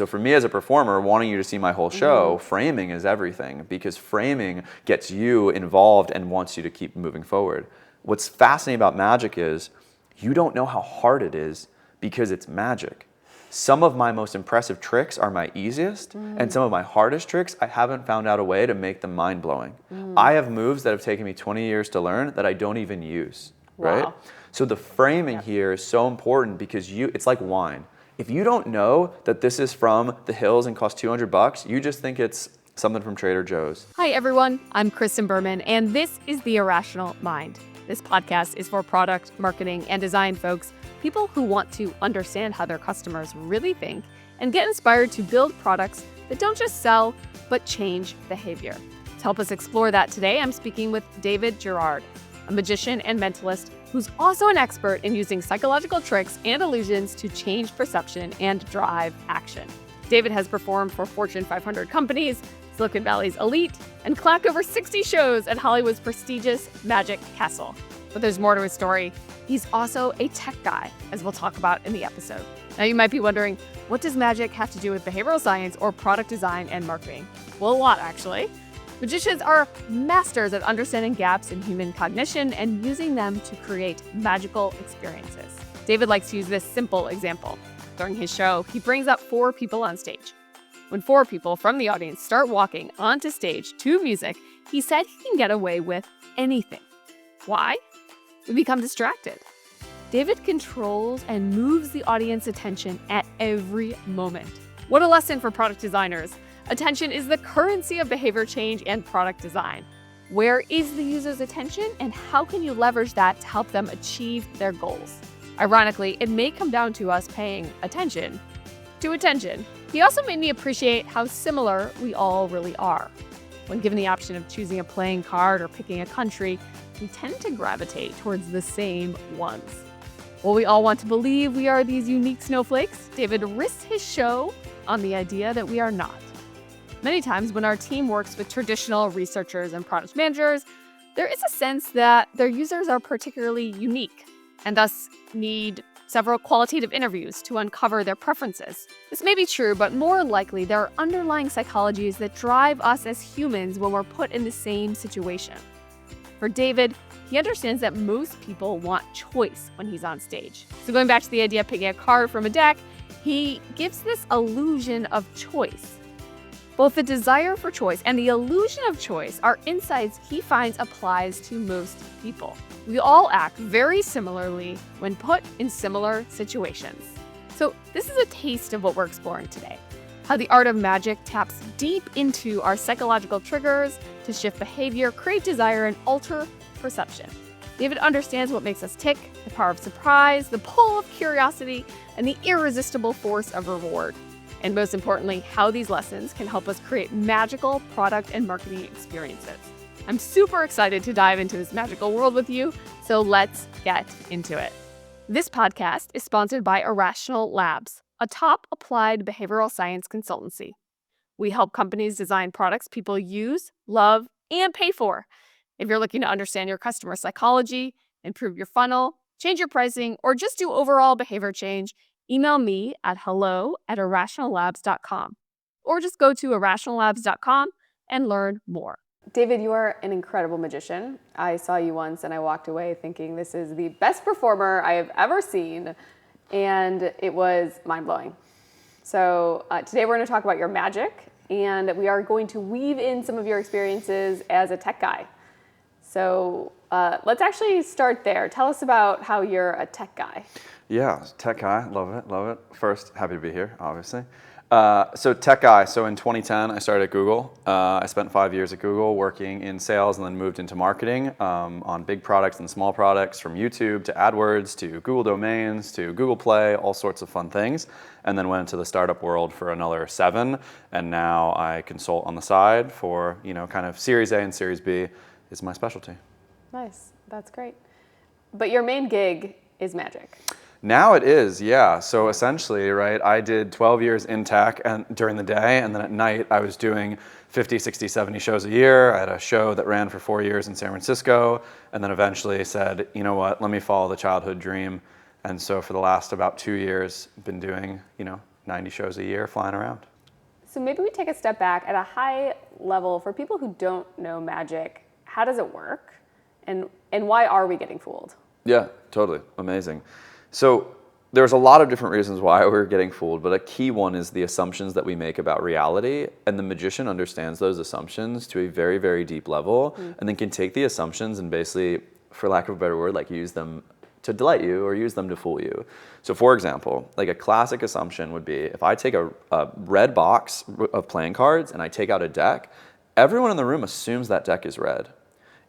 So for me as a performer, wanting you to see my whole show, framing is everything, because framing gets you involved and wants you to keep moving forward. What's fascinating about magic is you don't know how hard it is because it's magic. Some of my most impressive tricks are my easiest, and some of my hardest tricks, I haven't found out a way to make them mind-blowing. I have moves that have taken me 20 years to learn that I don't even use, right? So the framing here is so important because it's like wine. If you don't know that this is from the hills and costs $200, you just think it's something from Trader Joe's. Hi, everyone. I'm Kristen Berman, and this is The Irrational Mind. This podcast is for product, marketing, and design folks, people who want to understand how their customers really think and get inspired to build products that don't just sell, but change behavior. To help us explore that today, I'm speaking with David Gerard, a magician and mentalist who's also an expert in using psychological tricks and illusions to change perception and drive action. David has performed for Fortune 500 companies, Silicon Valley's elite, and clapped over 60 shows at Hollywood's prestigious Magic Castle. But there's more to his story. He's also a tech guy, as we'll talk about in the episode. Now you might be wondering, what does magic have to do with behavioral science or product design and marketing? Well, a lot, actually. Magicians are masters at understanding gaps in human cognition and using them to create magical experiences. David likes to use this simple example. During his show, he brings up 4 people on stage. When 4 people from the audience start walking onto stage to music, he said he can get away with anything. Why? We become distracted. David controls and moves the audience attention at every moment. What a lesson for product designers. Attention is the currency of behavior change and product design. Where is the user's attention, and how can you leverage that to help them achieve their goals? Ironically, it may come down to us paying attention to attention. He also made me appreciate how similar we all really are. When given the option of choosing a playing card or picking a country, we tend to gravitate towards the same ones. While we all want to believe we are these unique snowflakes, David risks his show on the idea that we are not. Many times when our team works with traditional researchers and product managers, there is a sense that their users are particularly unique and thus need several qualitative interviews to uncover their preferences. This may be true, but more likely there are underlying psychologies that drive us as humans when we're put in the same situation. For David, he understands that most people want choice when he's on stage. So going back to the idea of picking a card from a deck, he gives this illusion of choice. Both the desire for choice and the illusion of choice are insights he finds applies to most people. We all act very similarly when put in similar situations. So this is a taste of what we're exploring today. How the art of magic taps deep into our psychological triggers to shift behavior, create desire, and alter perception. David understands what makes us tick, the power of surprise, the pull of curiosity, and the irresistible force of reward. And most importantly, how these lessons can help us create magical product and marketing experiences. I'm super excited to dive into this magical world with you, so let's get into it. This podcast is sponsored by Irrational Labs, a top applied behavioral science consultancy. We help companies design products people use, love, and pay for. If you're looking to understand your customer psychology, improve your funnel, change your pricing, or just do overall behavior change, email me at hello@irrationallabs.com, or just go to irrationallabs.com and learn more. David, you are an incredible magician. I saw you once and I walked away thinking this is the best performer I have ever seen, and it was mind-blowing. So today we're going to talk about your magic, and we are going to weave in some of your experiences as a tech guy. So let's actually start there. Tell us about how you're a tech guy. Yeah, tech guy, love it, love it. First, happy to be here, obviously. So tech guy, so in 2010, I started at Google. I spent 5 years at Google working in sales and then moved into marketing on big products and small products, from YouTube to AdWords to Google Domains to Google Play, all sorts of fun things. And then went into the startup world for another 7. And now I consult on the side for, kind of Series A and Series B is my specialty. Nice, that's great. But your main gig is magic. Now it is, yeah. So essentially, right, I did 12 years in tech and during the day, and then at night I was doing 50, 60, 70 shows a year. I had a show that ran for 4 years in San Francisco, and then eventually said, you know what, let me follow the childhood dream. And so for the last about 2 years, been doing, 90 shows a year flying around. So maybe we take a step back at a high level for people who don't know magic. How does it work? And why are we getting fooled? Yeah, totally. Amazing. So there's a lot of different reasons why we're getting fooled, but a key one is the assumptions that we make about reality. And the magician understands those assumptions to a very, very deep level, and then can take the assumptions and basically, for lack of a better word, like use them to delight you or use them to fool you. So for example, like a classic assumption would be if I take a red box of playing cards and I take out a deck, everyone in the room assumes that deck is red.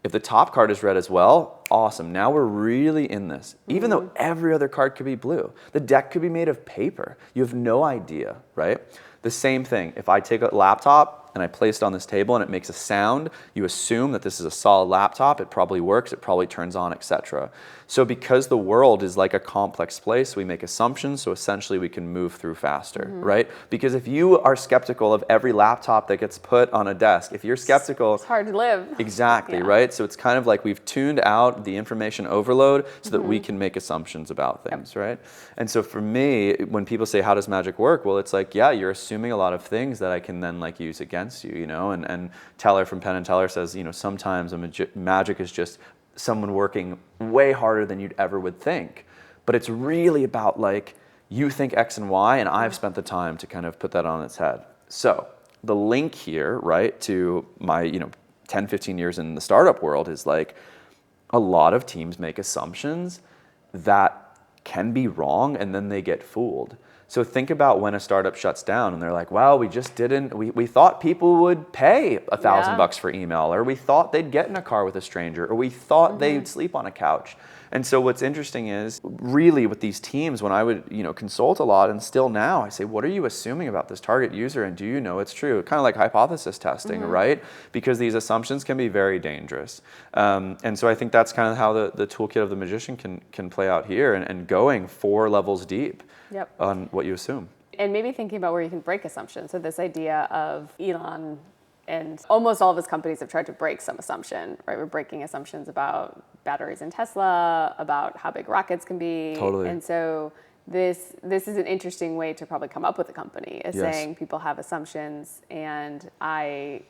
If the top card is red as well, awesome. Now we're really in this. Even though every other card could be blue. The deck could be made of paper. You have no idea, right? The same thing. If I take a laptop and I place it on this table and it makes a sound, you assume that this is a solid laptop. It probably works. It probably turns on, etc. So because the world is like a complex place, we make assumptions. So essentially we can move through faster, right? Because if you are skeptical of every laptop that gets put on a desk, if you're skeptical, It's hard to live. exactly, right? So it's kind of like we've tuned out the information overload so that we can make assumptions about things, right? And so for me, when people say, how does magic work? Well, it's like, yeah, you're assuming a lot of things that I can then like use against you, you know? And Teller from Penn and Teller says, you know, sometimes magic is just someone working way harder than you'd ever would think. But it's really about like, you think X and Y, and I've spent the time to kind of put that on its head. So the link here, right, to my, 10, 15 years in the startup world is like a lot of teams make assumptions that can be wrong and then they get fooled. So think about when a startup shuts down and they're like, well, we thought people would pay $1,000 for email, or we thought they'd get in a car with a stranger, or we thought they'd sleep on a couch. And so what's interesting is really with these teams, when I would, consult a lot, and still now I say, what are you assuming about this target user? And do you know it's true? Kind of like hypothesis testing, right? Because these assumptions can be very dangerous. And so I think that's kind of how the toolkit of the magician can play out here, and going 4 levels deep on what you assume. And maybe thinking about where you can break assumptions. So this idea of Elon and almost all of his companies have tried to break some assumption, right? We're breaking assumptions about batteries in Tesla, about how big rockets can be. Totally. And so this is an interesting way to probably come up with a company, is saying people have assumptions and I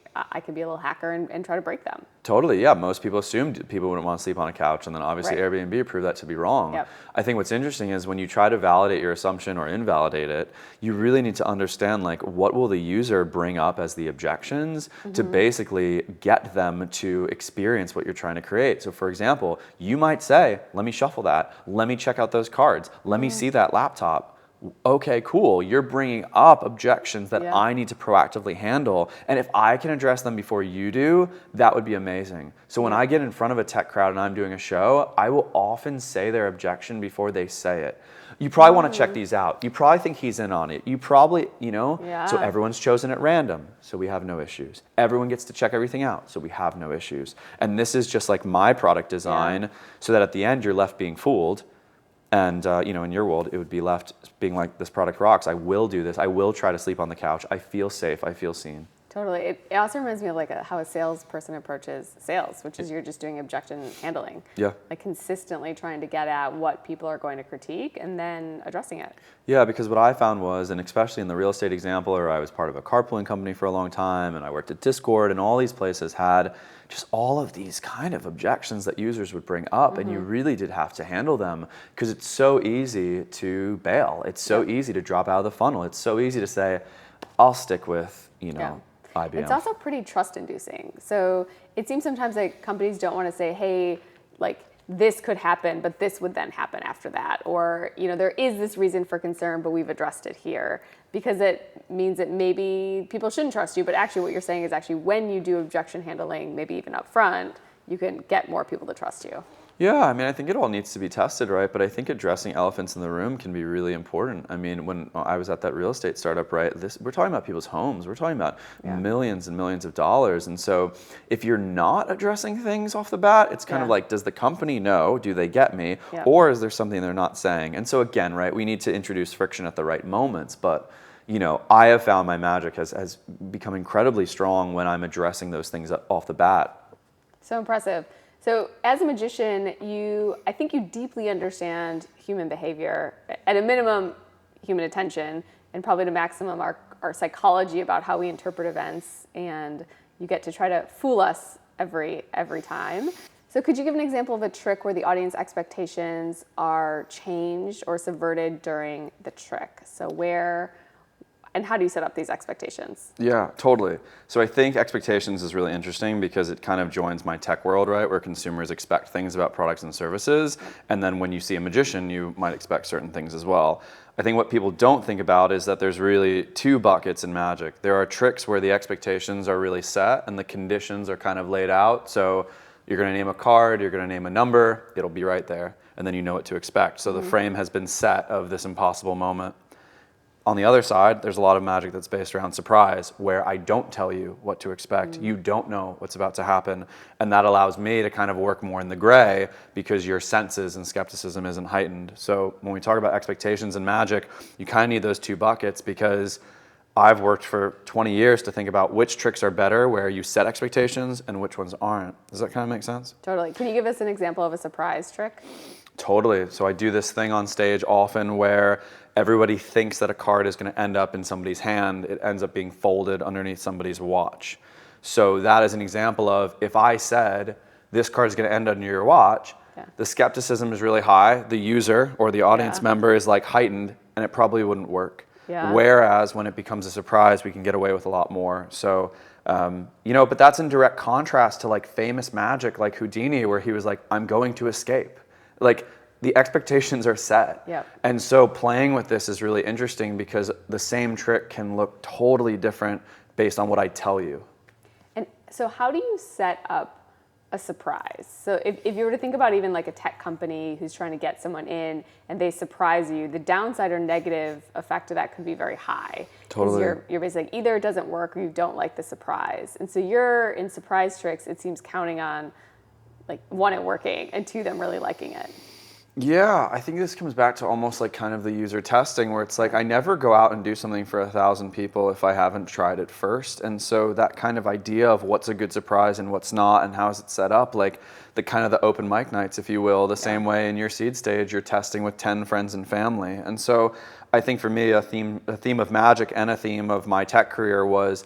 can be a little hacker and try to break them. Totally, yeah. Most people assumed people wouldn't want to sleep on a couch, and then obviously Airbnb proved that to be wrong. I think what's interesting is when you try to validate your assumption or invalidate it, you really need to understand like what will the user bring up as the objections to basically get them to experience what you're trying to create. So for example, you might say, let me shuffle that, let me check out those cards, let me see that laptop. Okay, cool. You're bringing up objections that I need to proactively handle. And if I can address them before you do, that would be amazing. So when I get in front of a tech crowd and I'm doing a show, I will often say their objection before they say it. You probably want to check these out. You probably think he's in on it. You probably, so everyone's chosen at random, so we have no issues. Everyone gets to check everything out, so we have no issues. And this is just like my product design, so that at the end you're left being fooled. And, in your world, it would be left being like, this product rocks. I will do this. I will try to sleep on the couch. I feel safe. I feel seen. Totally. It also reminds me of like how a salesperson approaches sales, which is you're just doing objection handling. Yeah. Like consistently trying to get at what people are going to critique and then addressing it. Yeah, because what I found was, and especially in the real estate example, or I was part of a carpooling company for a long time, and I worked at Discord, and all these places had just all of these kind of objections that users would bring up, and you really did have to handle them because it's so easy to bail. It's so easy to drop out of the funnel. It's so easy to say, I'll stick with, IBM. It's also pretty trust-inducing. So it seems sometimes like companies don't want to say, hey, like this could happen, but this would then happen after that. Or, there is this reason for concern, but we've addressed it here. Because it means that maybe people shouldn't trust you. But actually what you're saying is actually when you do objection handling, maybe even up front, you can get more people to trust you. Yeah, I mean, I think it all needs to be tested, right? But I think addressing elephants in the room can be really important. I mean, when I was at that real estate startup, right, we're talking about people's homes. We're talking about millions and millions of dollars. And so if you're not addressing things off the bat, it's kind of like, does the company know? Do they get me? Or is there something they're not saying? And so again, right, we need to introduce friction at the right moments. But I have found my magic has become incredibly strong when I'm addressing those things off the bat. So impressive. So as a magician, I think you deeply understand human behavior, at a minimum, human attention, and probably to maximum our psychology about how we interpret events, and you get to try to fool us every time. So could you give an example of a trick where the audience expectations are changed or subverted during the trick? So where and how do you set up these expectations? Yeah, totally. So I think expectations is really interesting because it kind of joins my tech world, right? Where consumers expect things about products and services. And then when you see a magician, you might expect certain things as well. I think what people don't think about is that there's really two buckets in magic. There are tricks where the expectations are really set and the conditions are kind of laid out. So you're going to name a card, you're going to name a number, it'll be right there. And then you know what to expect. So the frame has been set of this impossible moment. On the other side, there's a lot of magic that's based around surprise, where I don't tell you what to expect. You don't know what's about to happen. And that allows me to kind of work more in the gray because your senses and skepticism isn't heightened. So when we talk about expectations and magic, you kind of need those two buckets because I've worked for 20 years to think about which tricks are better, where you set expectations and which ones aren't. Does that kind of make sense? Totally. Can you give us an example of a surprise trick? Totally. So I do this thing on stage often where everybody thinks that a card is going to end up in somebody's hand. It ends up being folded underneath somebody's watch. So that is an example of if I said this card is going to end under your watch, the skepticism is really high. The user or the audience member is like heightened, and it probably wouldn't work. Whereas when it becomes a surprise, we can get away with a lot more. So, but that's in direct contrast to like famous magic like Houdini, where he was like, I'm going to escape. Like the expectations are set. And so playing with this is really interesting because the same trick can look totally different based on what I tell you. And so how do you set up a surprise? So if you were to think about even like a tech company who's trying to get someone in and they surprise you, the downside or negative effect of that could be very high. Totally. You're basically either it doesn't work or you don't like the surprise. And so you're in surprise tricks, it seems, counting on like one, it working, and two, them really liking it. Yeah, I think this comes back to almost like kind of the user testing where it's like I never go out and do something for 1,000 people if I haven't tried it first. And so that kind of idea of what's a good surprise and what's not and how is it set up, like the kind of the open mic nights, if you will, the same way in your seed stage, you're testing with 10 friends and family. And so I think for me, a theme of magic and a theme of my tech career was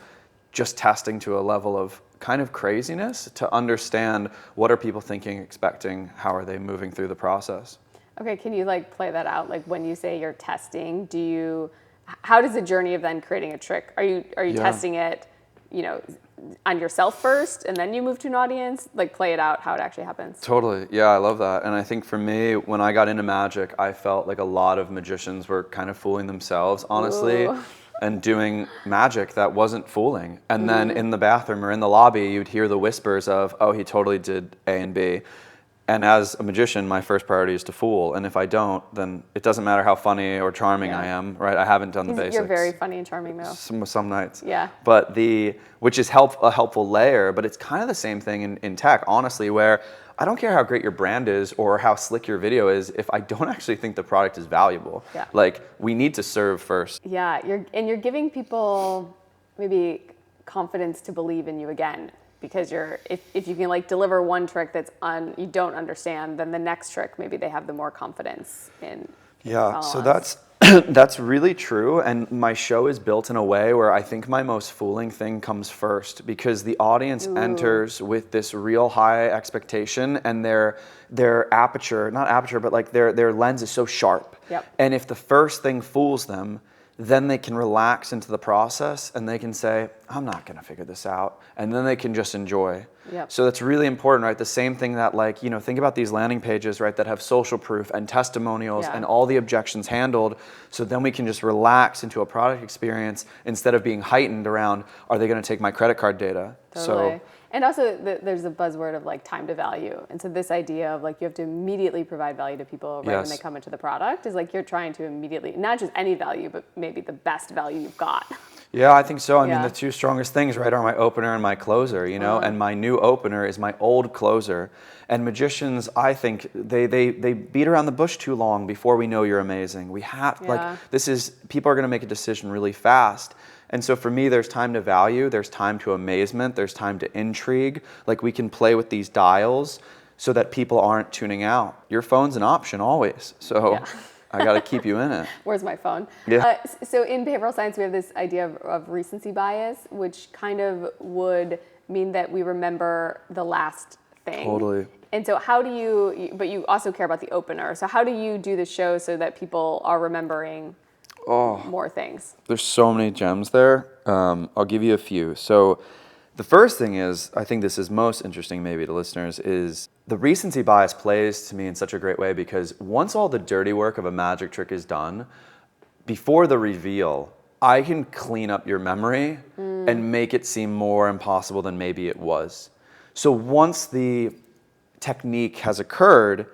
just testing to a level of kind of craziness to understand what are people thinking, expecting, how are they moving through the process. Okay, can you like play that out? Like when you say you're testing, how does the journey of then creating a trick? Are you testing it, on yourself first and then you move to an audience? Like play it out how it actually happens. Totally. Yeah, I love that. And I think for me, when I got into magic, I felt like a lot of magicians were kind of fooling themselves, honestly. Ooh. And doing magic that wasn't fooling. And then in the bathroom or in the lobby, you'd hear the whispers of, oh, he totally did A and B. And as a magician, my first priority is to fool. And if I don't, then it doesn't matter how funny or charming I am, right? I haven't done the basics. You're very funny and charming, though. Some nights. Yeah. But which is a helpful layer, but it's kind of the same thing in tech, honestly, where I don't care how great your brand is or how slick your video is if I don't actually think the product is valuable. Yeah. Like, we need to serve first. Yeah, you're giving people maybe confidence to believe in you again. Because if you can like deliver one trick that's you don't understand, then the next trick maybe they have the more confidence in. Yeah, so that's really true, and my show is built in a way where I think my most fooling thing comes first because the audience enters with this real high expectation, and their not aperture, but like their lens is so sharp. Yep. And if the first thing fools them, then they can relax into the process and they can say, I'm not going to figure this out. And then they can just enjoy. Yep. So that's really important, right? The same thing that think about these landing pages, right, that have social proof and testimonials and all the objections handled. So then we can just relax into a product experience instead of being heightened around, are they going to take my credit card data? Totally. And also there's a buzzword of like time to value. And so this idea of like you have to immediately provide value to people right when they come into the product is like you're trying to immediately, not just any value, but maybe the best value you've got. Yeah, I think so. I mean, the two strongest things, right, are my opener and my closer, and my new opener is my old closer. And magicians, I think, they beat around the bush too long before we know you're amazing. We have, people are going to make a decision really fast. And so for me, there's time to value, there's time to amazement, there's time to intrigue. Like we can play with these dials so that people aren't tuning out. Your phone's an option always. So I got to keep you in it. Where's my phone? Yeah. So in behavioral science, we have this idea of recency bias, which kind of would mean that we remember the last thing. Totally. And so how do you, but you also care about the opener. So how do you do the show so that people are remembering more things? There's so many gems there. I'll give you a few. So the first thing is, I think this is most interesting maybe to listeners, is the recency bias plays to me in such a great way because once all the dirty work of a magic trick is done, before the reveal, I can clean up your memory and make it seem more impossible than maybe it was. So once the technique has occurred,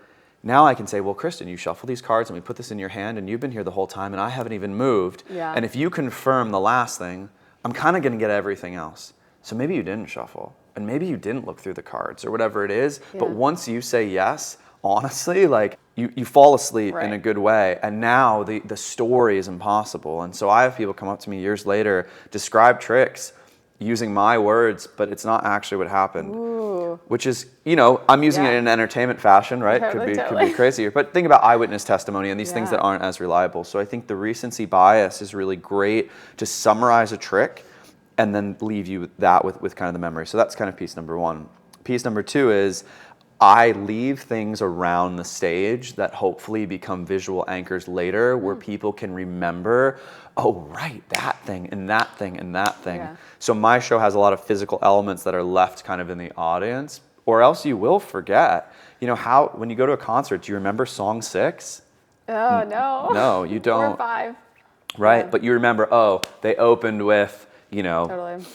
now I can say, well, Kristen, you shuffle these cards and we put this in your hand and you've been here the whole time and I haven't even moved. Yeah. And if you confirm the last thing, I'm kind of going to get everything else. So maybe you didn't shuffle and maybe you didn't look through the cards or whatever it is. Yeah. But once you say yes, honestly, like you fall asleep in a good way. And now the story is impossible. And so I have people come up to me years later, describe tricks using my words, but it's not actually what happened. Ooh. Which is, I'm using it in an entertainment fashion, right? Totally. Could be crazier. But think about eyewitness testimony and these things that aren't as reliable. So I think the recency bias is really great to summarize a trick and then leave you with that with kind of the memory. So that's kind of piece number one. Piece number two is I leave things around the stage that hopefully become visual anchors later where people can remember, oh, right, that thing and that thing and that thing. Yeah. So my show has a lot of physical elements that are left kind of in the audience, or else you will forget. How when you go to a concert, do you remember song 6? Oh, no. No, you don't. Or 5. Right, Yeah. but you remember, they opened with, Totally.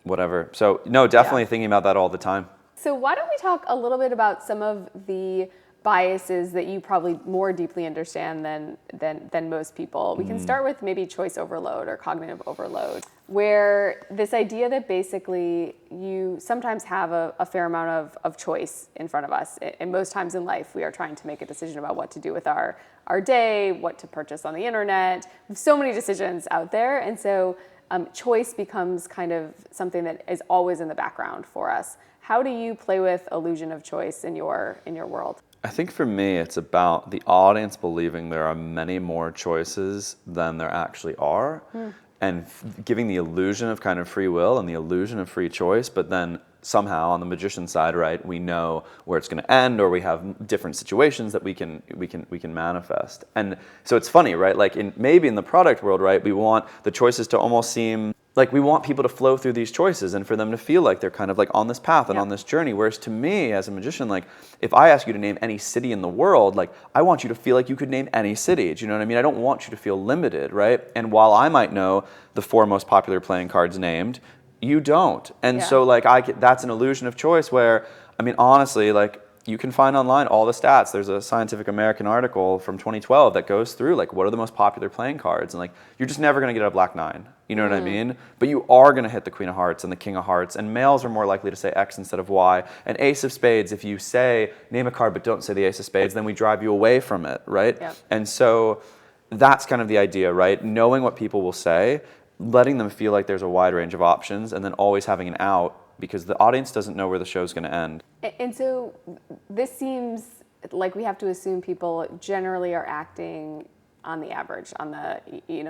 whatever. So no, definitely thinking about that all the time. So why don't we talk a little bit about some of the biases that you probably more deeply understand than most people. We can start with maybe choice overload or cognitive overload, where this idea that basically you sometimes have a fair amount of choice in front of us. And most times in life, we are trying to make a decision about what to do with our day, what to purchase on the internet. We have so many decisions out there. And so choice becomes kind of something that is always in the background for us. How do you play with illusion of choice in your world? I think for me, it's about the audience believing there are many more choices than there actually are, and giving the illusion of kind of free will and the illusion of free choice, but then somehow on the magician side, right, we know where it's going to end, or we have different situations that we can manifest. And so it's funny, right? Like maybe in the product world, right, we want the choices to almost seem like we want people to flow through these choices and for them to feel like they're kind of like on this path and on this journey. Whereas to me as a magician, like if I ask you to name any city in the world, like I want you to feel like you could name any city. Do you know what I mean? I don't want you to feel limited, right? And while I might know the 4 most popular playing cards named, you don't. And so like that's an illusion of choice where, I mean, honestly, like you can find online all the stats. There's a Scientific American article from 2012 that goes through like what are the most popular playing cards, and like you're just never going to get a Black 9. You know what I mean? But you are going to hit the Queen of Hearts and the King of Hearts, and males are more likely to say X instead of Y. And Ace of Spades, if you say name a card but don't say the Ace of Spades, then we drive you away from it, right? Yep. And so that's kind of the idea, right? Knowing what people will say, letting them feel like there's a wide range of options, and then always having an out, because the audience doesn't know where the show's going to end. And so this seems like we have to assume people generally are acting on the average, on the,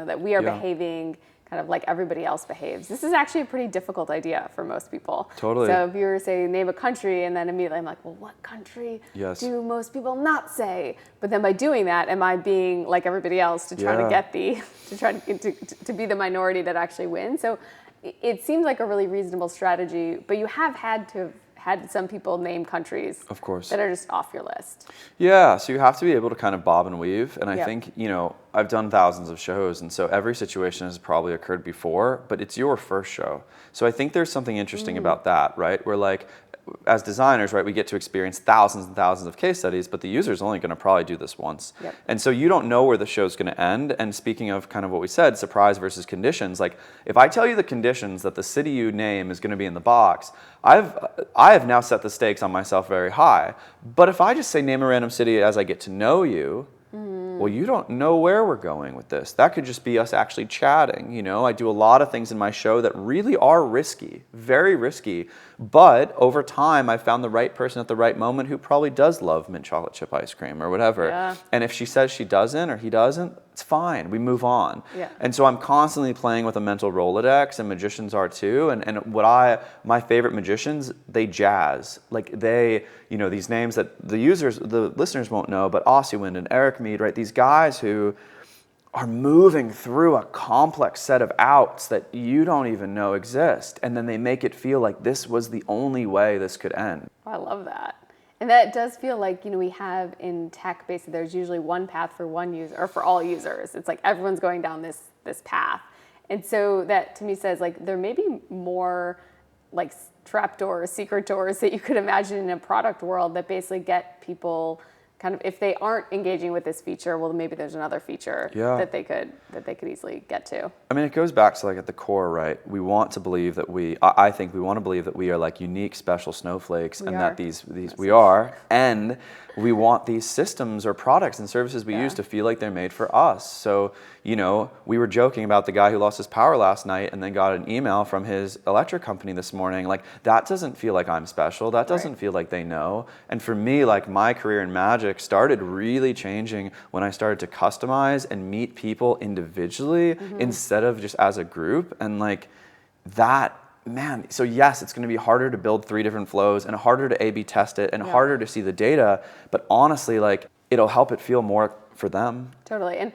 that we are behaving kind of like everybody else behaves. This is actually a pretty difficult idea for most people. Totally. So if you were to say name a country, and then immediately I'm like, well, what country do most people not say? But then by doing that, am I being like everybody else to try to get to be the minority that actually wins? So it seems like a really reasonable strategy, but you have had some people name countries, of course, that are just off your list. Yeah, so you have to be able to kind of bob and weave. And I think, I've done thousands of shows, and so every situation has probably occurred before, but it's your first show. So I think there's something interesting about that, right? Where like, as designers, right, we get to experience thousands and thousands of case studies, but the user's only going to probably do this once. Yep. And so you don't know where the show's going to end. And speaking of kind of what we said, surprise versus conditions, like if I tell you the conditions that the city you name is going to be in the box, I have now set the stakes on myself very high. But if I just say name a random city as I get to know you, Well, you don't know where we're going with this. That could just be us actually chatting. You know, I do a lot of things in my show that really are risky, very risky. But over time, I found the right person at the right moment who probably does love mint chocolate chip ice cream or whatever. Yeah. And if she says she doesn't or he doesn't, it's fine. We move on. Yeah. And so I'm constantly playing with a mental Rolodex, and magicians are too. And my favorite magicians, they jazz. Like these names that the listeners won't know, but Ossie and Eric Mead, right? These guys who are moving through a complex set of outs that you don't even know exist. And then they make it feel like this was the only way this could end. I love that. And that does feel like, we have in tech, basically, there's usually one path for one user, or for all users. It's like everyone's going down this path. And so that to me says like there may be more like trapdoors, secret doors that you could imagine in a product world that basically get people kind of, if they aren't engaging with this feature, well, maybe there's another feature that they could easily get to. I mean, it goes back to like at the core, right? We want to believe that I think we want to believe that we are like unique, special snowflakes, that these we are, and we want these systems or products and services we use to feel like they're made for us. So, we were joking about the guy who lost his power last night and then got an email from his electric company this morning. Like, that doesn't feel like I'm special. That doesn't feel like they know. And for me, like, my career in magic started really changing when I started to customize and meet people individually instead of just as a group. And like that, man, so yes, it's going to be harder to build 3 different flows and harder to A/B test it and harder to see the data. But honestly, like, it'll help it feel more for them. Totally. And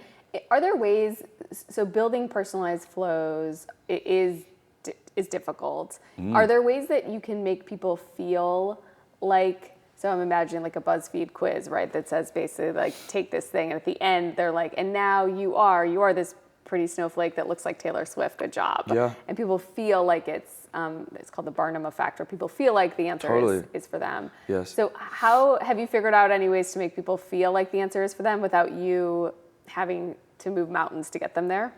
are there ways, so building personalized flows is difficult. Are there ways that you can make people feel like, so I'm imagining like a BuzzFeed quiz, right? That says basically like, take this thing. And at the end, they're like, and now you are this pretty snowflake that looks like Taylor Swift. Good job. Yeah. And people feel like it's called the Barnum effect, where people feel like the answer is for them. Yes. So how have you figured out any ways to make people feel like the answer is for them without you having to move mountains to get them there?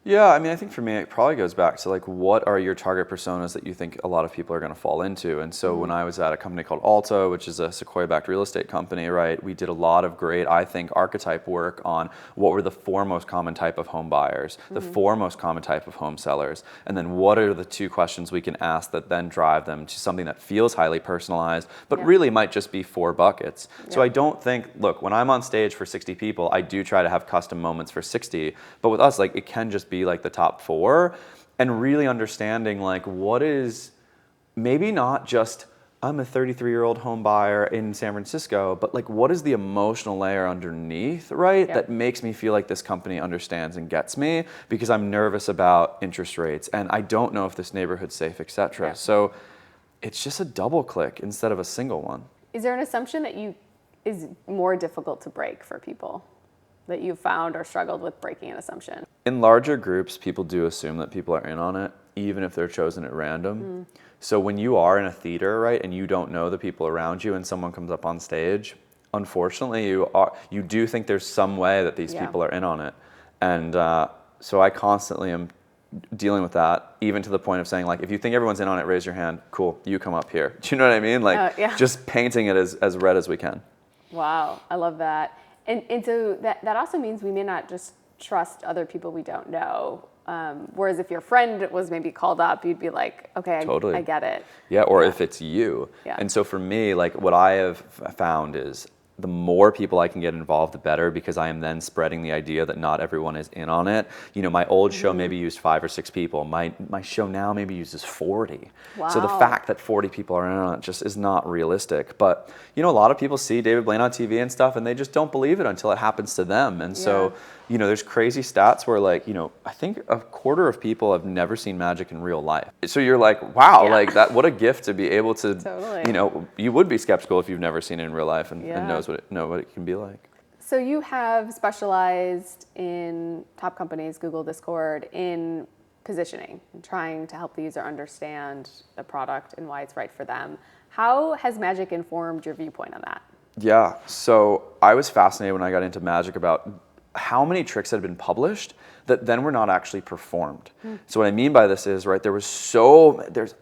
Yeah, I mean, I think for me, it probably goes back to like, what are your target personas that you think a lot of people are going to fall into? And so when I was at a company called Alto, which is a Sequoia-backed real estate company, right, we did a lot of great, I think, archetype work on what were the 4 most common type of home buyers, the 4 most common type of home sellers, and then what are the 2 questions we can ask that then drive them to something that feels highly personalized, but really might just be 4 buckets. So I don't think, look, when I'm on stage for 60 people, I do try to have custom moments for 60, but with us, like, it can just be like the top 4, and really understanding like what is maybe not just I'm a 33-year-old home buyer in San Francisco, but like what is the emotional layer underneath, right? That makes me feel like this company understands and gets me because I'm nervous about interest rates and I don't know if this neighborhood's safe, etc. So it's just a double click instead of a single one. Is there an assumption that is more difficult to break for people that you've found or struggled with breaking an assumption? In larger groups, people do assume that people are in on it, even if they're chosen at random. So when you are in a theater, right, and you don't know the people around you and someone comes up on stage, unfortunately, you do think there's some way that these people are in on it. And so I constantly am dealing with that, even to the point of saying, like, if you think everyone's in on it, raise your hand. Cool, you come up here. Do you know what I mean? Like, just painting it as red as we can. Wow, I love that. And so that also means we may not just trust other people we don't know. Whereas if your friend was maybe called up, you'd be like, okay, I get it. Yeah, or if it's you. Yeah. And so for me, like what I have found is the more people I can get involved, the better, because I am then spreading the idea that not everyone is in on it. You know, my old show maybe used 5 or 6 people. My show now maybe uses 40. Wow. So the fact that 40 people are in on it just is not realistic. But, you know, a lot of people see David Blaine on TV and stuff, and they just don't believe it until it happens to them. And so, you know, there's crazy stats where, like, you know, I think a quarter of people have never seen magic in real life. So you're like, wow, like that, what a gift to be able to, you know, you would be skeptical if you've never seen it in real life and know what it can be like. So you have specialized in top companies, Google, Discord, in positioning, and trying to help the user understand the product and why it's right for them. How has magic informed your viewpoint on that? Yeah, so I was fascinated when I got into magic about how many tricks had been published that then were not actually performed. So what I mean by this is, right, there's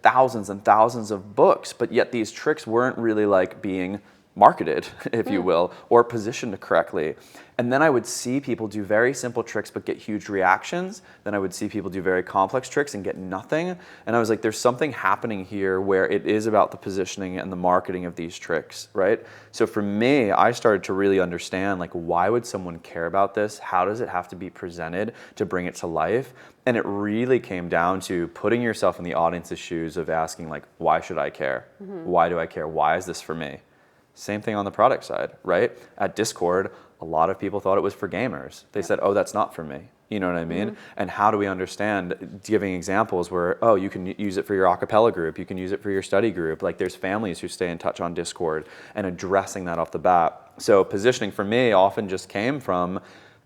thousands and thousands of books, but yet these tricks weren't really like being marketed, if you will, or positioned correctly. And then I would see people do very simple tricks but get huge reactions. Then I would see people do very complex tricks and get nothing. And I was like, there's something happening here where it is about the positioning and the marketing of these tricks, right? So for me, I started to really understand, like, why would someone care about this? How does it have to be presented to bring it to life? And it really came down to putting yourself in the audience's shoes of asking, like, why should I care? Why do I care? Why is this for me? Same thing on the product side, right? At Discord, a lot of people thought it was for gamers. They said, oh, that's not for me. You know what I mean? And how do we understand, giving examples where, oh, you can use it for your a cappella group, you can use it for your study group. Like, there's families who stay in touch on Discord, and addressing that off the bat. So positioning for me often just came from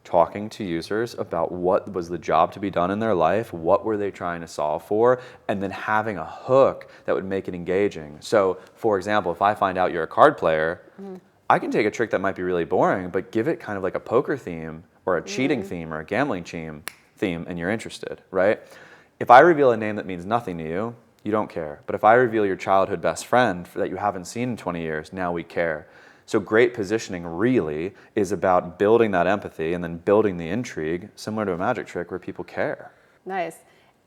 talking to users about what was the job to be done in their life, what were they trying to solve for, and then having a hook that would make it engaging. So, for example, if I find out you're a card player, I can take a trick that might be really boring, but give it kind of like a poker theme or a cheating theme or a gambling theme, and you're interested, right? If I reveal a name that means nothing to you, you don't care. But if I reveal your childhood best friend that you haven't seen in 20 years, now we care. So great positioning really is about building that empathy and then building the intrigue, similar to a magic trick where people care. Nice.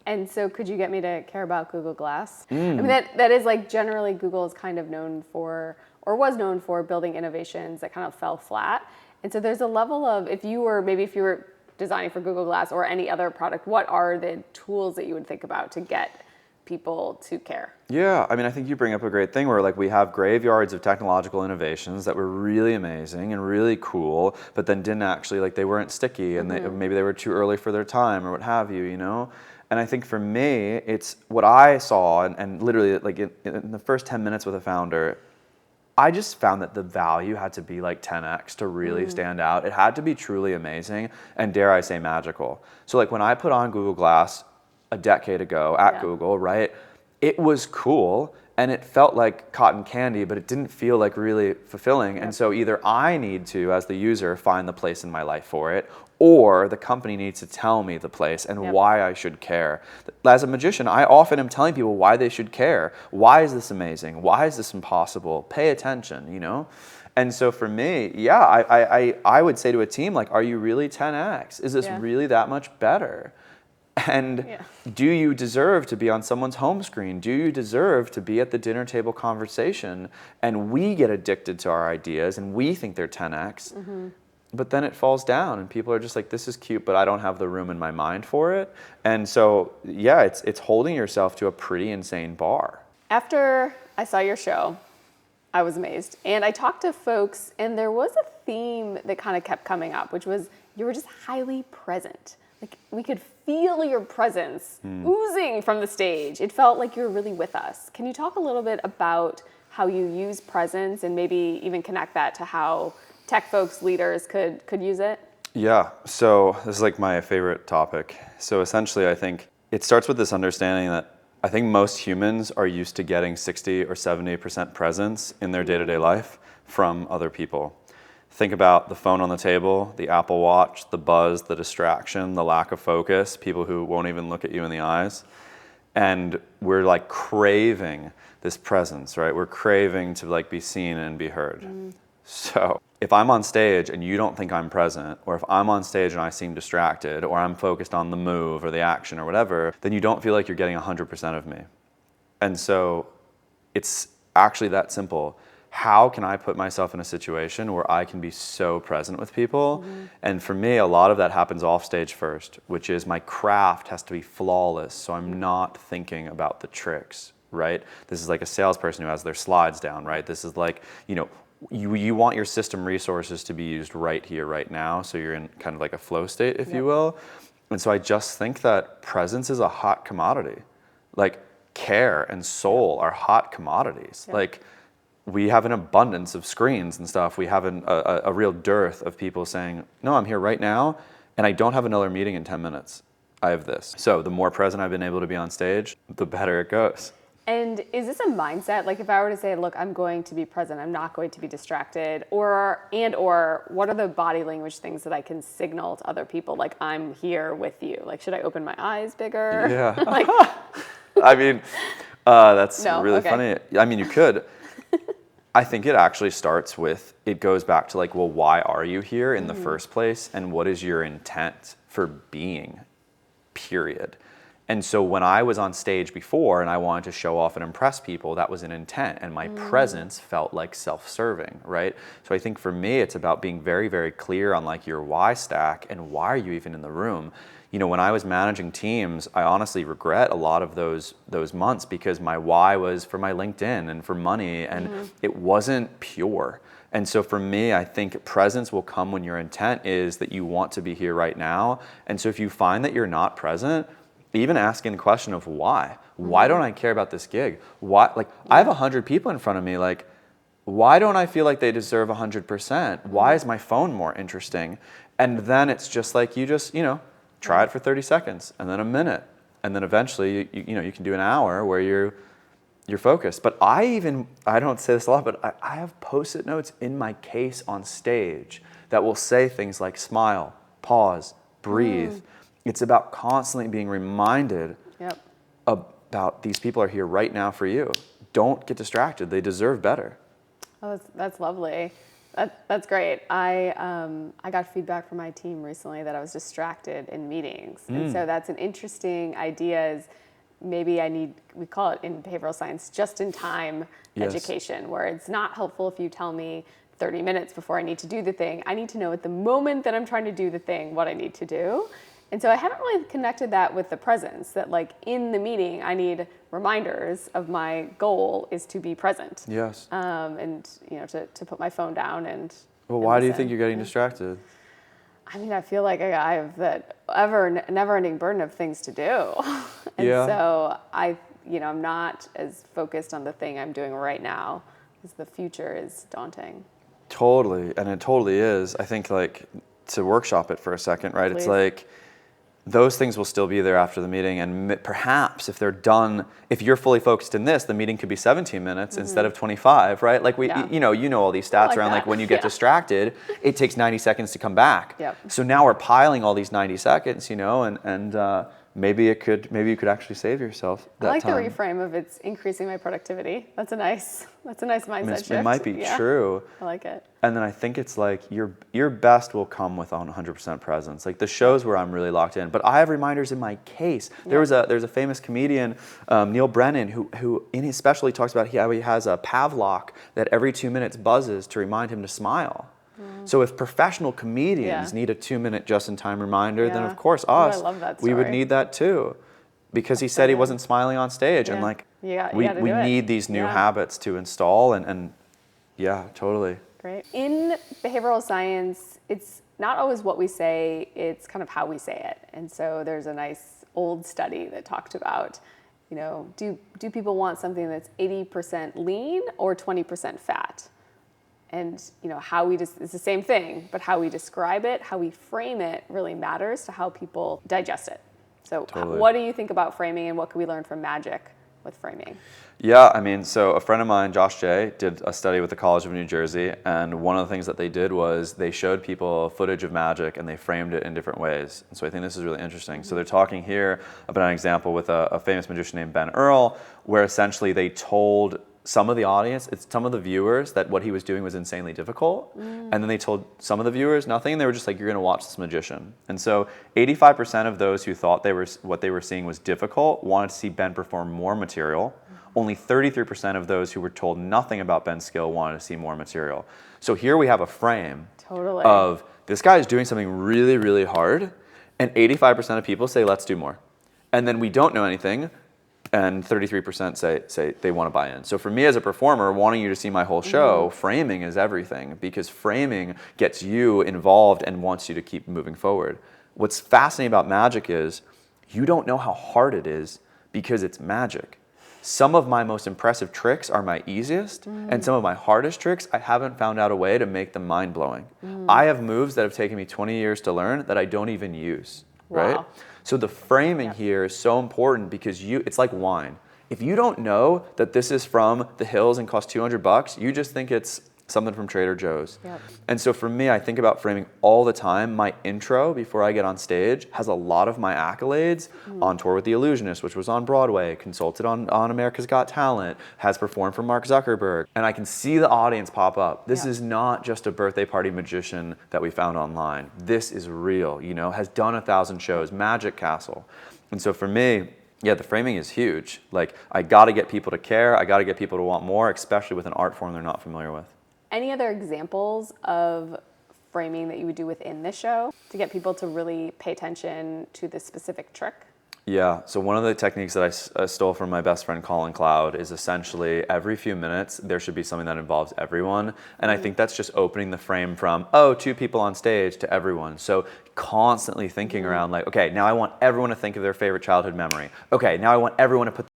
And so could you get me to care about Google Glass? I mean, that is like generally Google is kind of known for, or was known for, building innovations that kind of fell flat. And so there's a level of, if you were designing for Google Glass or any other product, what are the tools that you would think about to get people to care? Yeah, I mean, I think you bring up a great thing where, like, we have graveyards of technological innovations that were really amazing and really cool, but then didn't actually, like, they weren't sticky, and maybe they were too early for their time or what have you, you know? And I think for me, it's what I saw, and literally, like, in the first 10 minutes with a founder, I just found that the value had to be like 10x to really stand out. It had to be truly amazing and, dare I say, magical. So, like, when I put on Google Glass a decade ago at Google, right, it was cool and it felt like cotton candy, but it didn't feel like really fulfilling. And so either I need to, as the user, find the place in my life for it, or the company needs to tell me the place and why I should care. As a magician, I often am telling people why they should care. Why is this amazing? Why is this impossible? Pay attention, you know? And so for me, yeah, I would say to a team, like, are you really 10x? Is this really that much better? And do you deserve to be on someone's home screen? Do you deserve to be at the dinner table conversation? And we get addicted to our ideas and we think they're 10x. But then it falls down and people are just like, this is cute, but I don't have the room in my mind for it. And so, yeah, it's holding yourself to a pretty insane bar. After I saw your show, I was amazed. And I talked to folks, and there was a theme that kind of kept coming up, which was you were just highly present. Like, we could feel your presence oozing from the stage. It felt like you were really with us. Can you talk a little bit about how you use presence and maybe even connect that to how tech folks, leaders could use it? Yeah, so this is like my favorite topic. So essentially, I think it starts with this understanding that I think most humans are used to getting 60 or 70% presence in their day-to-day life from other people. Think about the phone on the table, the Apple Watch, the buzz, the distraction, the lack of focus, people who won't even look at you in the eyes. And we're like craving this presence, right? We're craving to like be seen and be heard. So if I'm on stage and you don't think I'm present, or if I'm on stage and I seem distracted, or I'm focused on the move or the action or whatever, then you don't feel like you're getting 100% of me. And so it's actually that simple. How can I put myself in a situation where I can be so present with people? And for me, a lot of that happens off stage first, which is my craft has to be flawless, so I'm not thinking about the tricks, right? This is like a salesperson who has their slides down, right? This is like, you know, you want your system resources to be used right here, right now, so you're in kind of like a flow state, if you will. And so I just think that presence is a hot commodity. Like, care and soul are hot commodities. Like, we have an abundance of screens and stuff. We have a real dearth of people saying, no, I'm here right now, and I don't have another meeting in 10 minutes. I have this. So the more present I've been able to be on stage, the better it goes. And is this a mindset? Like, if I were to say, look, I'm going to be present, I'm not going to be distracted, or what are the body language things that I can signal to other people, like, I'm here with you? Like, should I open my eyes bigger? Yeah. Like, I mean, that's really funny. I mean, you could. I think it actually starts with, it goes back to like, well, why are you here in the first place? And what is your intent for being, period? And so when I was on stage before and I wanted to show off and impress people, that was an intent. And my presence felt like self-serving, right? So I think for me, it's about being very, very clear on like your why stack and why are you even in the room? You know, when I was managing teams, I honestly regret a lot of those months because my why was for my LinkedIn and for money, and it wasn't pure. And so for me, I think presence will come when your intent is that you want to be here right now. And so if you find that you're not present, even asking the question of why don't I care about this gig? Why, like, I have 100 people in front of me, like, why don't I feel like they deserve 100%? Why is my phone more interesting? And then it's just like, you try it for 30 seconds and then a minute. And then eventually, you can do an hour where you're focused. But I don't say this a lot, but I have Post-it notes in my case on stage that will say things like smile, pause, breathe. It's about constantly being reminded about these people are here right now for you. Don't get distracted. They deserve better. Oh, that's lovely. That's great. I got feedback from my team recently that I was distracted in meetings. And so that's an interesting idea is maybe we call it in behavioral science, just-in-time education, where it's not helpful if you tell me 30 minutes before I need to do the thing. I need to know at the moment that I'm trying to do the thing what I need to do. And so I haven't really connected that with the presence, that like in the meeting, I need reminders of my goal is to be present. Yes. And to put my phone down and why do you think you're getting distracted? I mean, I feel like I have that never-ending burden of things to do. And so I'm not as focused on the thing I'm doing right now because the future is daunting. Totally. And it totally is. I think like to workshop it for a second, right? Please. It's like, those things will still be there after the meeting, and perhaps if they're done, if you're fully focused in this, the meeting could be 17 minutes instead of 25, right? Like you know all these stats around like when you get distracted, it takes 90 seconds to come back. Yep. So now we're piling all these 90 seconds, and maybe you could actually save yourself that I like time. the reframe of it's increasing my productivity. That's a nice mindset shift. It might be true. I like it. And then I think it's like your best will come with 100% presence. Like the shows where I'm really locked in, but I have reminders in my case. There's a famous comedian, Neil Brennan, who in his special he talks about how he has a Pavlok that every 2 minutes buzzes to remind him to smile. So if professional comedians need a 2-minute just-in-time reminder, then of course us, we would need that too. Because he said he wasn't smiling on stage, and like we need these new habits to install, and totally. Great. In behavioral science, it's not always what we say, it's kind of how we say it. And so there's a nice old study that talked about, do people want something that's 80% lean or 20% fat? And it's the same thing, but how we describe it, how we frame it really matters to how people digest it. So what do you think about framing, and what can we learn from magic with framing? Yeah, I mean, so a friend of mine, Josh Jay, did a study with the College of New Jersey, and one of the things that they did was they showed people footage of magic and they framed it in different ways. And so I think this is really interesting. So they're talking here about an example with a famous magician named Ben Earl, where essentially they told some of the audience, some of the viewers, that what he was doing was insanely difficult. And then they told some of the viewers nothing, and they were just like, you're gonna watch this magician. And so 85% of those who thought what they were seeing was difficult wanted to see Ben perform more material. Only 33% of those who were told nothing about Ben's skill wanted to see more material. So here we have a frame of this guy is doing something really, really hard, and 85% of people say, let's do more. And then we don't know anything, and 33% say they want to buy in. So for me as a performer, wanting you to see my whole show, framing is everything, because framing gets you involved and wants you to keep moving forward. What's fascinating about magic is you don't know how hard it is because it's magic. Some of my most impressive tricks are my easiest, and some of my hardest tricks, I haven't found out a way to make them mind-blowing. I have moves that have taken me 20 years to learn that I don't even use, right? So the framing here is so important because it's like wine. If you don't know that this is from the hills and costs $200, you just think it's something from Trader Joe's. Yep. And so for me, I think about framing all the time. My intro before I get on stage has a lot of my accolades. On tour with The Illusionist, which was on Broadway, consulted on America's Got Talent, has performed for Mark Zuckerberg. And I can see the audience pop up. This is not just a birthday party magician that we found online. This is real, has done 1,000 shows, Magic Castle. And so for me, yeah, the framing is huge. Like, I got to get people to care. I got to get people to want more, especially with an art form they're not familiar with. Any other examples of framing that you would do within the show to get people to really pay attention to this specific trick? Yeah, so one of the techniques that I stole from my best friend Colin Cloud is essentially every few minutes there should be something that involves everyone. And I think that's just opening the frame from, 2 people on stage to everyone. So constantly thinking around like, okay, now I want everyone to think of their favorite childhood memory. Okay, now I want everyone to put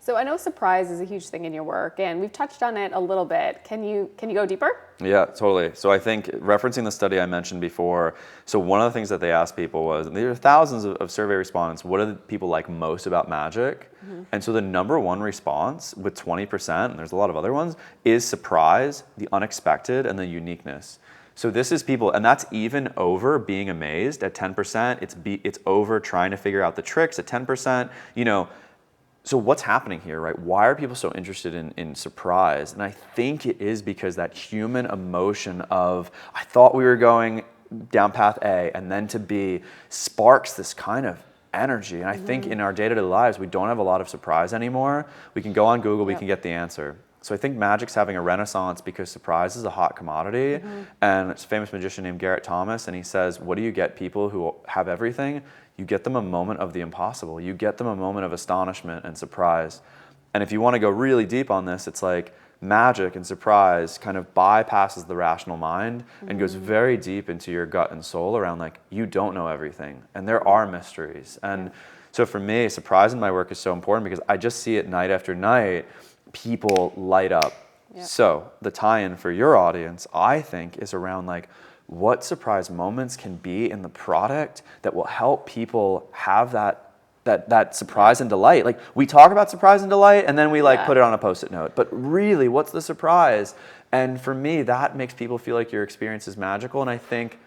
So I know surprise is a huge thing in your work, and we've touched on it a little bit. Can you go deeper? Yeah, totally. So I think referencing the study I mentioned before, so one of the things that they asked people was, there are thousands of survey respondents, what do the people like most about magic? And so the number one response with 20%, and there's a lot of other ones, is surprise, the unexpected, and the uniqueness. So this is people, and that's even over being amazed at 10%. It's over trying to figure out the tricks at 10%. So what's happening here, right? Why are people so interested in surprise? And I think it is because that human emotion of, I thought we were going down path A and then to B sparks this kind of energy. And I think in our day-to-day lives, we don't have a lot of surprise anymore. We can go on Google, we can get the answer. So I think magic's having a renaissance because surprise is a hot commodity. And it's a famous magician named Gerard Thomas, and he says, what do you get people who have everything? You get them a moment of the impossible. You get them a moment of astonishment and surprise. And if you want to go really deep on this, it's like magic and surprise kind of bypasses the rational mind and goes very deep into your gut and soul around like, you don't know everything. And there are mysteries. And so for me, surprise in my work is so important because I just see it night after night. People light up. So the tie-in for your audience, I think, is around like, what surprise moments can be in the product that will help people have that surprise and delight. Like, we talk about surprise and delight and then we put it on a post-it note, but really what's the surprise? And for me, that makes people feel like your experience is magical. And I think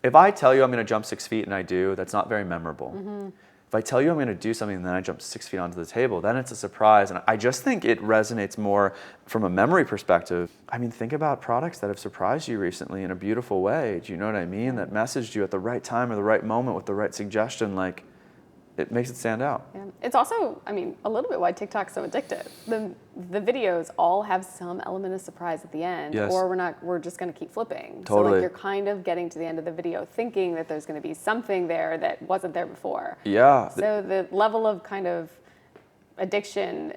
if I tell you I'm going to jump 6 feet and I do, that's not very memorable. If I tell you I'm going to do something and then I jump 6 feet onto the table, then it's a surprise. And I just think it resonates more from a memory perspective. I mean, think about products that have surprised you recently in a beautiful way. Do you know what I mean? That messaged you at the right time or the right moment with the right suggestion. Like, it makes it stand out. Yeah. It's also, a little bit why TikTok's so addictive. The videos all have some element of surprise at the end, or we're just going to keep flipping. Totally. So like you're kind of getting to the end of the video thinking that there's going to be something there that wasn't there before. Yeah. So the level of kind of addiction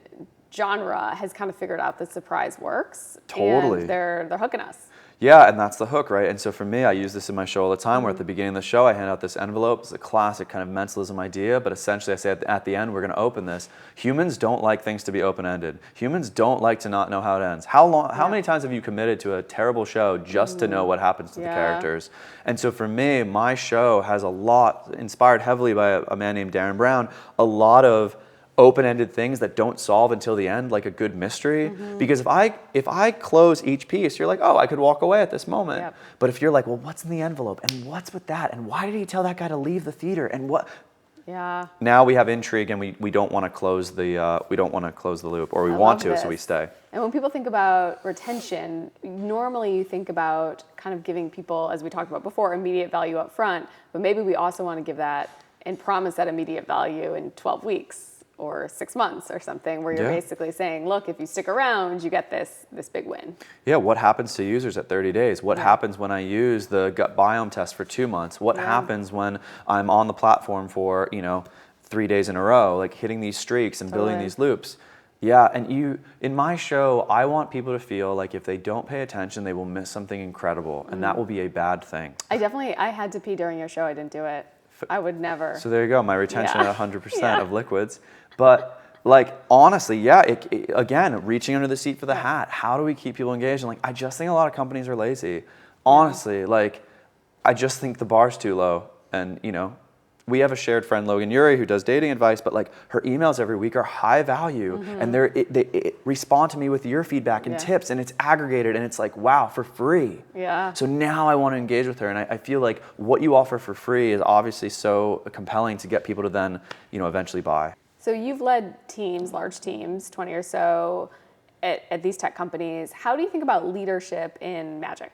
genre has kind of figured out that surprise works. Totally. And they're hooking us. Yeah, and that's the hook, right? And so for me, I use this in my show all the time, where at the beginning of the show, I hand out this envelope. It's a classic kind of mentalism idea, but essentially I say at the end, we're going to open this. Humans don't like things to be open-ended. Humans don't like to not know how it ends. How many times have you committed to a terrible show just to know what happens to the characters? And so for me, my show has a lot, inspired heavily by a man named Darren Brown, a lot of open-ended things that don't solve until the end, like a good mystery. Because if I close each piece, you're like, oh, I could walk away at this moment. Yep. But if you're like, well, what's in the envelope, and what's with that, and why did he tell that guy to leave the theater, and what? Yeah. Now we have intrigue, and we don't want to close the loop, or we want to, so we stay. And when people think about retention, normally you think about kind of giving people, as we talked about before, immediate value up front, but maybe we also want to give that and promise that immediate value in 12 weeks. Or 6 months or something, where you're basically saying, look, if you stick around, you get this big win. Yeah, what happens to users at 30 days? What happens when I use the gut biome test for 2 months? What happens when I'm on the platform for 3 days in a row, like hitting these streaks and building these loops? Yeah, and in my show, I want people to feel like if they don't pay attention, they will miss something incredible, and that will be a bad thing. I had to pee during your show. I didn't do it. I would never. So there you go, my retention at 100% Yeah. of liquids. But like, honestly, yeah, again, reaching under the seat for the hat. How do we keep people engaged? And like, I just think a lot of companies are lazy. Honestly, like, I just think the bar's too low. And, you know, we have a shared friend, Logan Uri, who does dating advice, but like her emails every week are high value, and they respond to me with your feedback and tips, and it's aggregated, and it's like, wow, for free. Yeah. So now I want to engage with her, and I feel like what you offer for free is obviously so compelling to get people to then, you know, eventually buy. So you've led teams, large teams, 20 or so at these tech companies. How do you think about leadership in magic?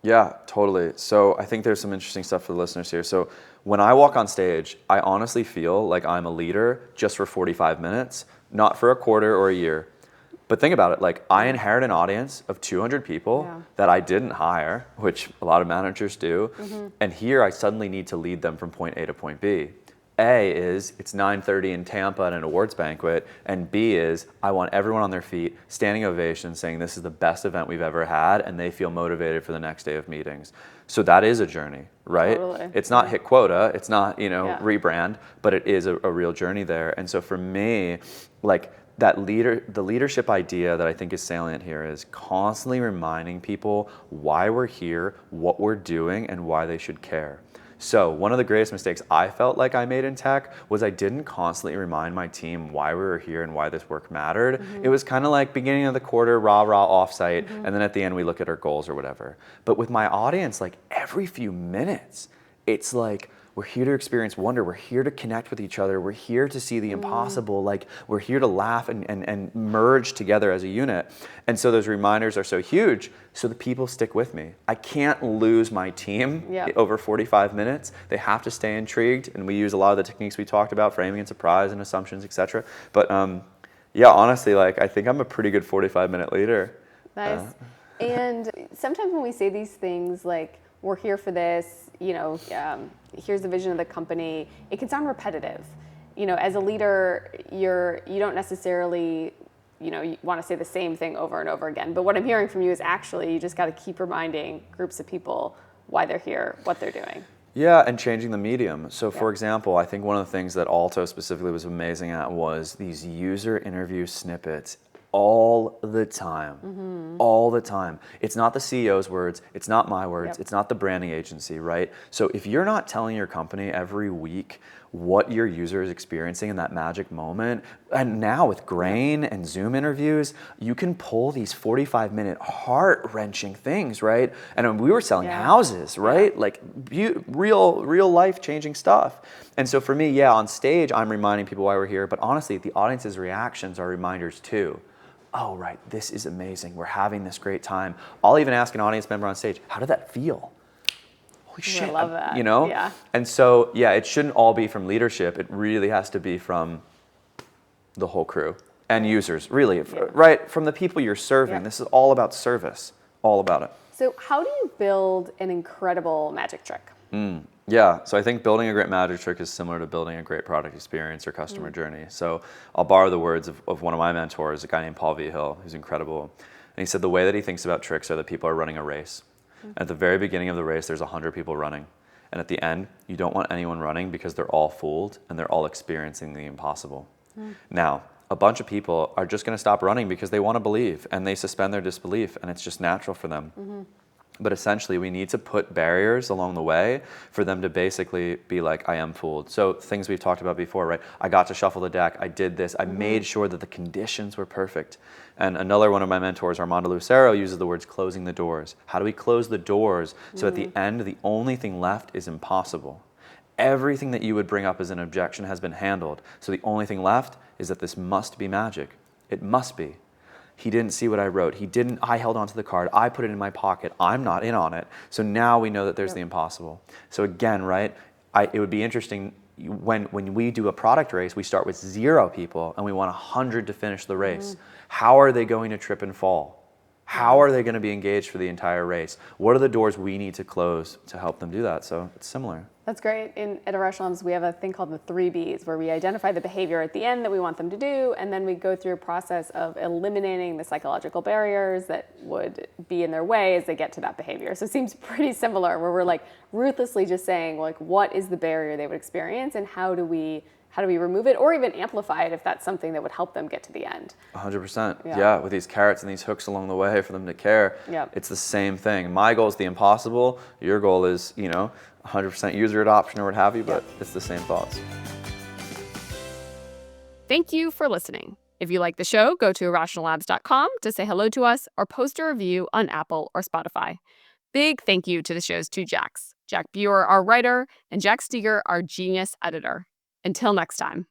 Yeah, totally. So I think there's some interesting stuff for the listeners here. So when I walk on stage, I honestly feel like I'm a leader just for 45 minutes, not for a quarter or a year. But think about it, like I inherit an audience of 200 people that I didn't hire, which a lot of managers do. And here I suddenly need to lead them from point A to point B. A is it's 9:30 in Tampa at an awards banquet, and B is I want everyone on their feet, standing ovation, saying this is the best event we've ever had, and they feel motivated for the next day of meetings. So that is a journey, right? Totally. It's not hit quota, it's not, you know, rebrand, but it is a real journey there. And so for me, like the leadership idea that I think is salient here is constantly reminding people why we're here, what we're doing, and why they should care. So one of the greatest mistakes I felt like I made in tech was I didn't constantly remind my team why we were here and why this work mattered. It was kind of like beginning of the quarter, rah, offsite, and then at the end we look at our goals or whatever. But with my audience, like every few minutes, it's like, we're here to experience wonder. We're here to connect with each other. We're here to see the impossible. Like we're here to laugh and merge together as a unit. And so those reminders are so huge. So the people stick with me. I can't lose my team over 45 minutes. They have to stay intrigued. And we use a lot of the techniques we talked about, framing and surprise and assumptions, etc. But yeah, honestly, like I think I'm a pretty good 45-minute leader. Nice. And sometimes when we say these things like, we're here for this, you know, here's the vision of the company, it can sound repetitive. You know, as a leader, you don't necessarily, you know, you want to say the same thing over and over again. But what I'm hearing from you is actually you just got to keep reminding groups of people why they're here, what they're doing. Yeah, and changing the medium. So for example, I think one of the things that Alto specifically was amazing at was these user interview snippets all the time, all the time. It's not the CEO's words, it's not my words, it's not the branding agency, right? So if you're not telling your company every week what your user is experiencing in that magic moment, and now with Grain and Zoom interviews, you can pull these 45-minute heart-wrenching things, right? And when we were selling houses, right? Like real life-changing stuff. And so for me, on stage, I'm reminding people why we're here, but honestly, the audience's reactions are reminders too. Oh, right, this is amazing. We're having this great time. I'll even ask an audience member on stage, how did that feel? Holy shit. I love that. You know? Yeah. And so, it shouldn't all be from leadership. It really has to be from the whole crew and users, really, right? From the people you're serving. This is all about service, all about it. So how do you build an incredible magic trick? Yeah, so I think building a great magic trick is similar to building a great product experience or customer journey. So I'll borrow the words of one of my mentors, a guy named Paul V. Hill, who's incredible. And he said the way that he thinks about tricks are that people are running a race. At the very beginning of the race, there's 100 people running. And at the end, you don't want anyone running because they're all fooled and they're all experiencing the impossible. Now, a bunch of people are just going to stop running because they want to believe and they suspend their disbelief and it's just natural for them. But essentially, we need to put barriers along the way for them to basically be like, I am fooled. So things we've talked about before, right? I got to shuffle the deck. I did this. I made sure that the conditions were perfect. And another one of my mentors, Armando Lucero, uses the words closing the doors. How do we close the doors so at the end, the only thing left is impossible? Everything that you would bring up as an objection has been handled. So the only thing left is that this must be magic. It must be. He didn't see what I wrote. I held onto the card. I put it in my pocket. I'm not in on it. So now we know that there's the impossible. So again, right, it would be interesting when we do a product race, we start with 0 people and we want 100 to finish the race. How are they going to trip and fall? How are they going to be engaged for the entire race? What are the doors we need to close to help them do that? So it's similar. That's great. At Irrational Labs, we have a thing called the 3Bs, where we identify the behavior at the end that we want them to do, and then we go through a process of eliminating the psychological barriers that would be in their way as they get to that behavior. So it seems pretty similar, where we're like ruthlessly just saying, like, what is the barrier they would experience, and how do we remove it, or even amplify it if that's something that would help them get to the end? 100%. Yeah, with these carrots and these hooks along the way for them to care. Yep. It's the same thing. My goal is the impossible. Your goal is, 100% user adoption or what have you, but it's the same thoughts. Thank you for listening. If you like the show, go to irrationallabs.com to say hello to us or post a review on Apple or Spotify. Big thank you to the show's two Jacks, Jack Buer, our writer, and Jack Steger, our genius editor. Until next time.